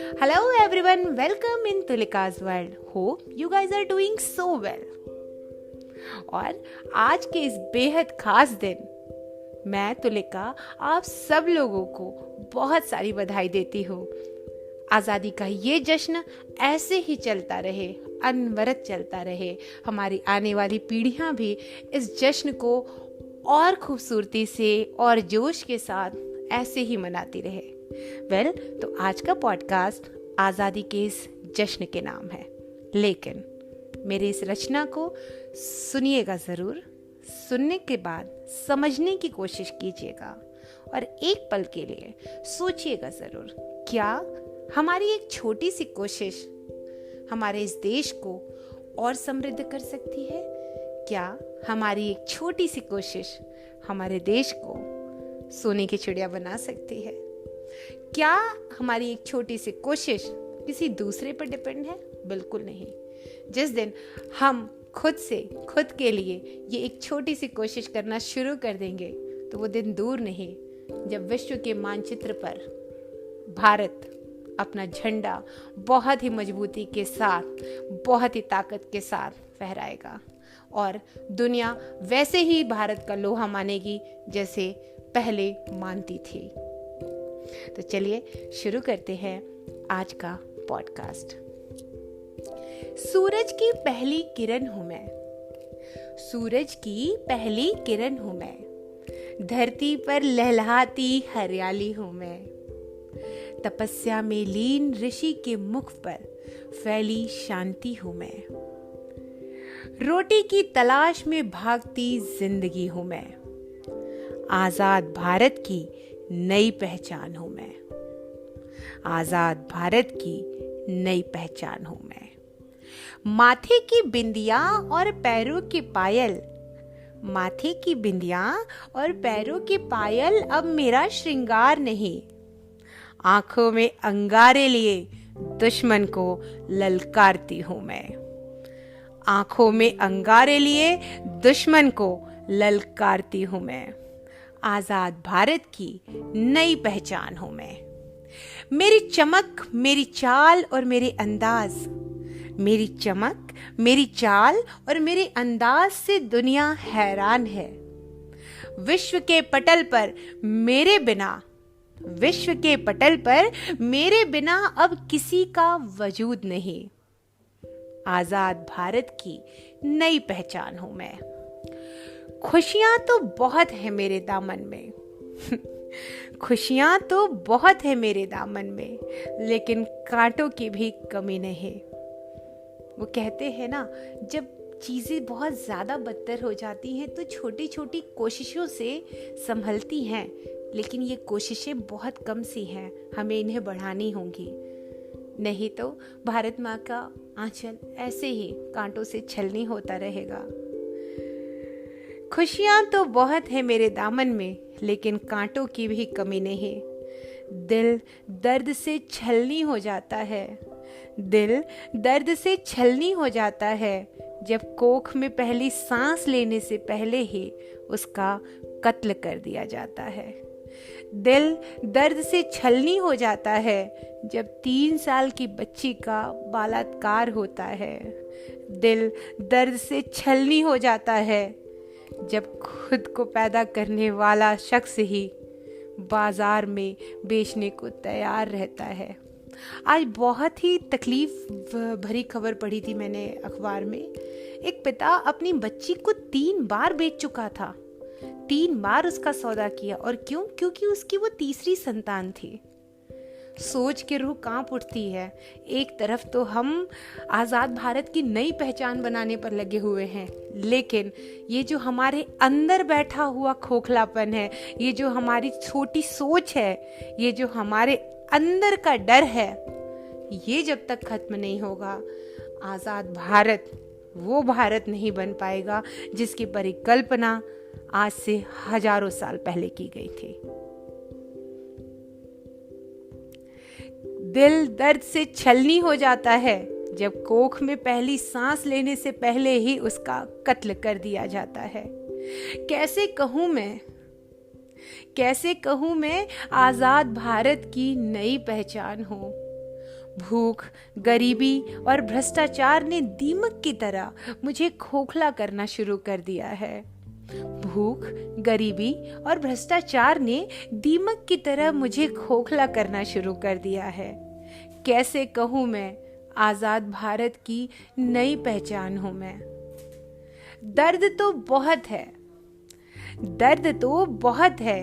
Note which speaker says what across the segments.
Speaker 1: Hello everyone, welcome in Tulika's world. Hope you guys are doing so well. और आज के इस बेहद खास दिन मैं तुलिका आप सब लोगों को बहुत सारी बधाई देती हूँ। आज़ादी का ये जश्न ऐसे ही चलता रहे, अनवरत चलता रहे। हमारी आने वाली पीढ़ियाँ भी इस जश्न को और खूबसूरती से और जोश के साथ ऐसे ही मनाती रहे। तो आज का पॉडकास्ट आज़ादी के इस जश्न के नाम है, लेकिन मेरी इस रचना को सुनिएगा ज़रूर। सुनने के बाद समझने की कोशिश कीजिएगा और एक पल के लिए सोचिएगा ज़रूर, क्या हमारी एक छोटी सी कोशिश हमारे इस देश को और समृद्ध कर सकती है? क्या हमारी एक छोटी सी कोशिश हमारे देश को सोने की चिड़िया बना सकती है? क्या हमारी एक छोटी सी कोशिश किसी दूसरे पर डिपेंड है? बिल्कुल नहीं। जिस दिन हम खुद के लिए ये एक छोटी सी कोशिश करना शुरू कर देंगे तो वो दिन दूर नहीं जब विश्व के मानचित्र पर भारत अपना झंडा बहुत ही मजबूती के साथ, बहुत ही ताकत के साथ फहराएगा और दुनिया वैसे ही भारत का लोहा मानेगी जैसे पहले मानती थी। तो चलिए शुरू करते हैं आज का पॉडकास्ट। सूरज की पहली किरण हूं मैं, सूरज की पहली किरण हूं मैं, धरती पर लहलहाती हरियाली हूं मैं, तपस्या में लीन ऋषि के मुख पर फैली शांति हूं मैं, रोटी की तलाश में भागती जिंदगी हूं मैं, आजाद भारत की नई पहचान हूं मैं, आजाद भारत की नई पहचान हूं मैं। माथे की बिंदिया और पैरों की पायल, माथे की बिंदिया और पैरों की पायल अब मेरा श्रृंगार नहीं, आंखों में अंगारे लिए दुश्मन को ललकारती हूं मैं, आंखों में अंगारे लिए दुश्मन को ललकारती हूं मैं, आजाद भारत की नई पहचान हूं मैं। मेरी चमक, मेरी चाल और मेरे अंदाज, मेरी चमक, मेरी चाल और मेरे अंदाज से दुनिया हैरान है। विश्व के पटल पर मेरे बिना, विश्व के पटल पर मेरे बिना अब किसी का वजूद नहीं, आजाद भारत की नई पहचान हूं मैं। खुशियां तो बहुत है मेरे दामन में खुशियां तो बहुत है मेरे दामन में, लेकिन कांटों की भी कमी नहीं। वो कहते हैं ना, जब चीजें बहुत ज्यादा बदतर हो जाती हैं तो छोटी छोटी कोशिशों से संभलती हैं, लेकिन ये कोशिशें बहुत कम सी हैं, हमें इन्हें बढ़ानी होंगी, नहीं तो भारत माँ का आंचल ऐसे ही कांटों से छलनी होता रहेगा। खुशियां तो बहुत है मेरे दामन में, लेकिन कांटों की भी कमी नहीं। दिल दर्द से छलनी हो जाता है, दिल दर्द से छलनी हो जाता है, जब कोख में पहली सांस लेने से पहले ही उसका कत्ल कर दिया जाता है। दिल दर्द से छलनी हो जाता है जब 3 साल की बच्ची का बलात्कार होता है। दिल दर्द से छलनी हो जाता है जब खुद को पैदा करने वाला शख्स ही बाजार में बेचने को तैयार रहता है। आज बहुत ही तकलीफ भरी खबर पढ़ी थी मैंने अखबार में। एक पिता अपनी बच्ची को 3 बार बेच चुका था, 3 बार उसका सौदा किया। और क्यों? क्योंकि उसकी वो तीसरी संतान थी। सोच के रूह कांप उठती है। एक तरफ तो हम आज़ाद भारत की नई पहचान बनाने पर लगे हुए हैं, लेकिन ये जो हमारे अंदर बैठा हुआ खोखलापन है, ये जो हमारी छोटी सोच है, ये जो हमारे अंदर का डर है, ये जब तक खत्म नहीं होगा, आज़ाद भारत वो भारत नहीं बन पाएगा जिसकी परिकल्पना आज से हजारों साल पहले की गई थी। दिल दर्द से छलनी हो जाता है जब कोख में पहली सांस लेने से पहले ही उसका कत्ल कर दिया जाता है। कैसे कहूं मैं आजाद भारत की नई पहचान हूं। भूख, गरीबी और भ्रष्टाचार ने दीमक की तरह मुझे खोखला करना शुरू कर दिया है। भूख, गरीबी और भ्रष्टाचार ने दीमक की तरह मुझे खोखला करना शुरू कर दिया है। कैसे कहूँ मैं, आजाद भारत की नई पहचान हूं मैं। दर्द तो बहुत है, दर्द तो बहुत है,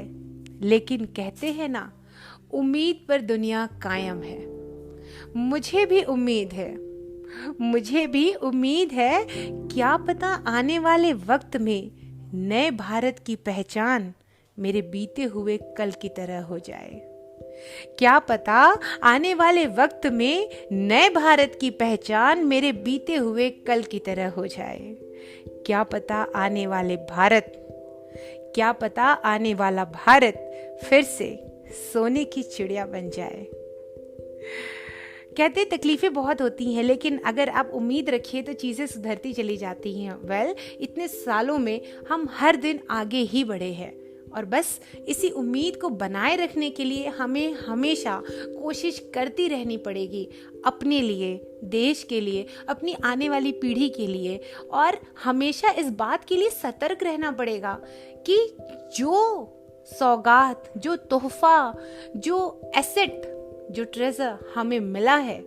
Speaker 1: लेकिन कहते हैं ना, उम्मीद पर दुनिया कायम है। मुझे भी उम्मीद है, मुझे भी उम्मीद है, क्या पता आने वाले वक्त में नए भारत की पहचान मेरे बीते हुए कल की तरह हो जाए। क्या पता आने वाले वक्त में नए भारत की पहचान मेरे बीते हुए कल की तरह हो जाए। क्या पता आने वाले भारत, क्या पता आने वाला भारत फिर से सोने की चिड़िया बन जाए। कहते तकलीफें बहुत होती हैं, लेकिन अगर आप उम्मीद रखिए तो चीज़ें सुधरती चली जाती हैं। इतने सालों में हम हर दिन आगे ही बढ़े हैं, और बस इसी उम्मीद को बनाए रखने के लिए हमें हमेशा कोशिश करती रहनी पड़ेगी, अपने लिए, देश के लिए, अपनी आने वाली पीढ़ी के लिए। और हमेशा इस बात के लिए सतर्क रहना पड़ेगा कि जो सौगात, जो तोहफा, जो एसेट, जो ट्रेजर हमें मिला है,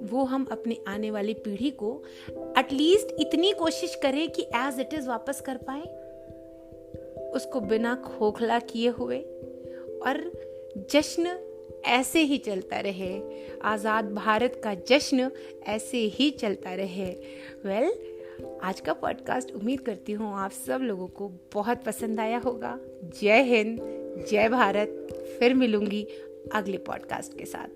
Speaker 1: वो हम अपनी आने वाली पीढ़ी को एटलीस्ट इतनी कोशिश करें कि एज इट इज वापस कर पाए, उसको बिना खोखला किए हुए। और जश्न ऐसे ही चलता रहे, आज़ाद भारत का जश्न ऐसे ही चलता रहे। आज का पॉडकास्ट उम्मीद करती हूँ आप सब लोगों को बहुत पसंद आया होगा। जय हिंद, जय भारत। फिर मिलूंगी अगले पॉडकास्ट के साथ।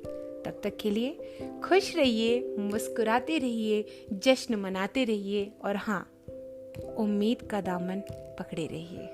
Speaker 1: तब तक के लिए खुश रहिए, मुस्कुराते रहिए, जश्न मनाते रहिए, और हाँ, उम्मीद का दामन पकड़े रहिए।